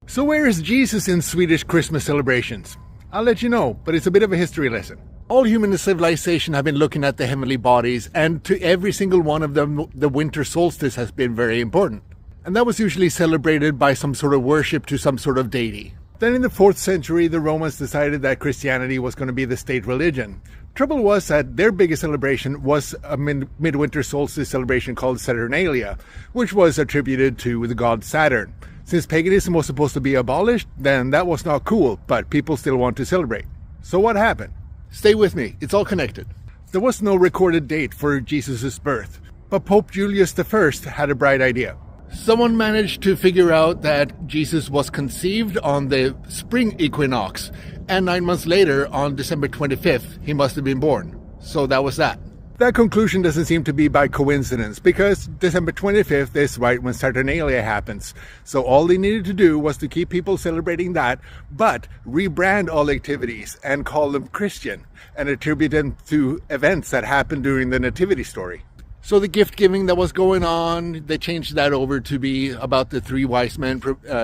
So where is Jesus in Swedish Christmas celebrations? I'll let you know, but it's a bit of a history lesson. All human civilization have been looking at the heavenly bodies, and to every single one of them, the winter solstice has been very important. And that was usually celebrated by some sort of worship to some sort of deity. Then in the 4th century, the Romans decided that Christianity was going to be the state religion. Trouble was that their biggest celebration was a midwinter solstice celebration called Saturnalia, which was attributed to the god Saturn. Since paganism was supposed to be abolished, then that was not cool, but people still want to celebrate. So what happened? Stay with me, it's all connected. There was no recorded date for Jesus' birth, but Pope Julius I had a bright idea. Someone managed to figure out that Jesus was conceived on the spring equinox, and 9 months later, on December 25th, he must have been born. So that was that. That conclusion doesn't seem to be by coincidence, because December 25th is right when Saturnalia happens. So all they needed to do was to keep people celebrating that, but rebrand all activities and call them Christian, and attribute them to events that happened during the Nativity story. So the gift giving that was going on, they changed that over to be about the 3 wise men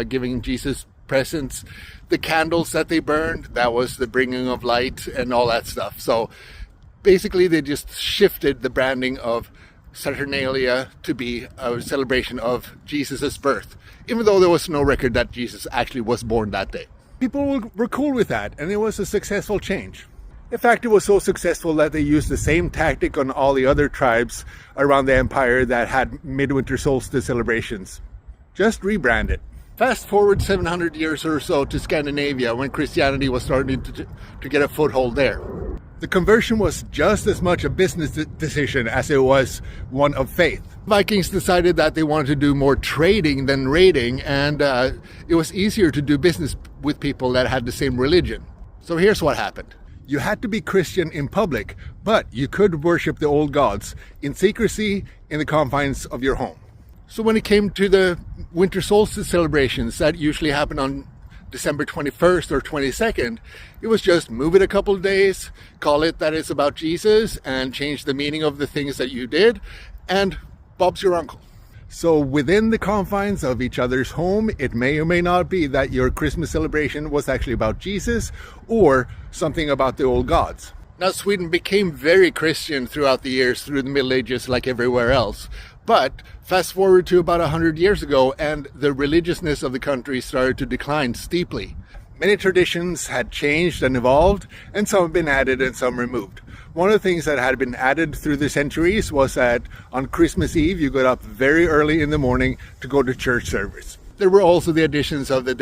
giving Jesus presents. The candles that they burned, that was the bringing of light and all that stuff. So basically they just shifted the branding of Saturnalia to be a celebration of Jesus' birth, even though there was no record that Jesus actually was born that day. People were cool with that, and it was a successful change. In fact, it was so successful that they used the same tactic on all the other tribes around the empire that had midwinter solstice celebrations. Just rebrand it. Fast forward 700 years or so to Scandinavia, when Christianity was starting to get a foothold there. The conversion was just as much a business decision as it was one of faith. Vikings decided that they wanted to do more trading than raiding, and it was easier to do business with people that had the same religion. So here's what happened. You had to be Christian in public, but you could worship the old gods in secrecy in the confines of your home. So when it came to the winter solstice celebrations that usually happen on December 21st or 22nd, it was just move it a couple of days, call it that it's about Jesus, and change the meaning of the things that you did, and Bob's your uncle. So within the confines of each other's home, it may or may not be that your Christmas celebration was actually about Jesus or something about the old gods. Now, Sweden became very Christian throughout the years, through the Middle Ages, like everywhere else. But fast forward to about 100 years ago, and the religiousness of the country started to decline steeply. Many traditions had changed and evolved, and some have been added and some removed. One of the things that had been added through the centuries was that on Christmas Eve, you got up very early in the morning to go to church service. There were also the additions of the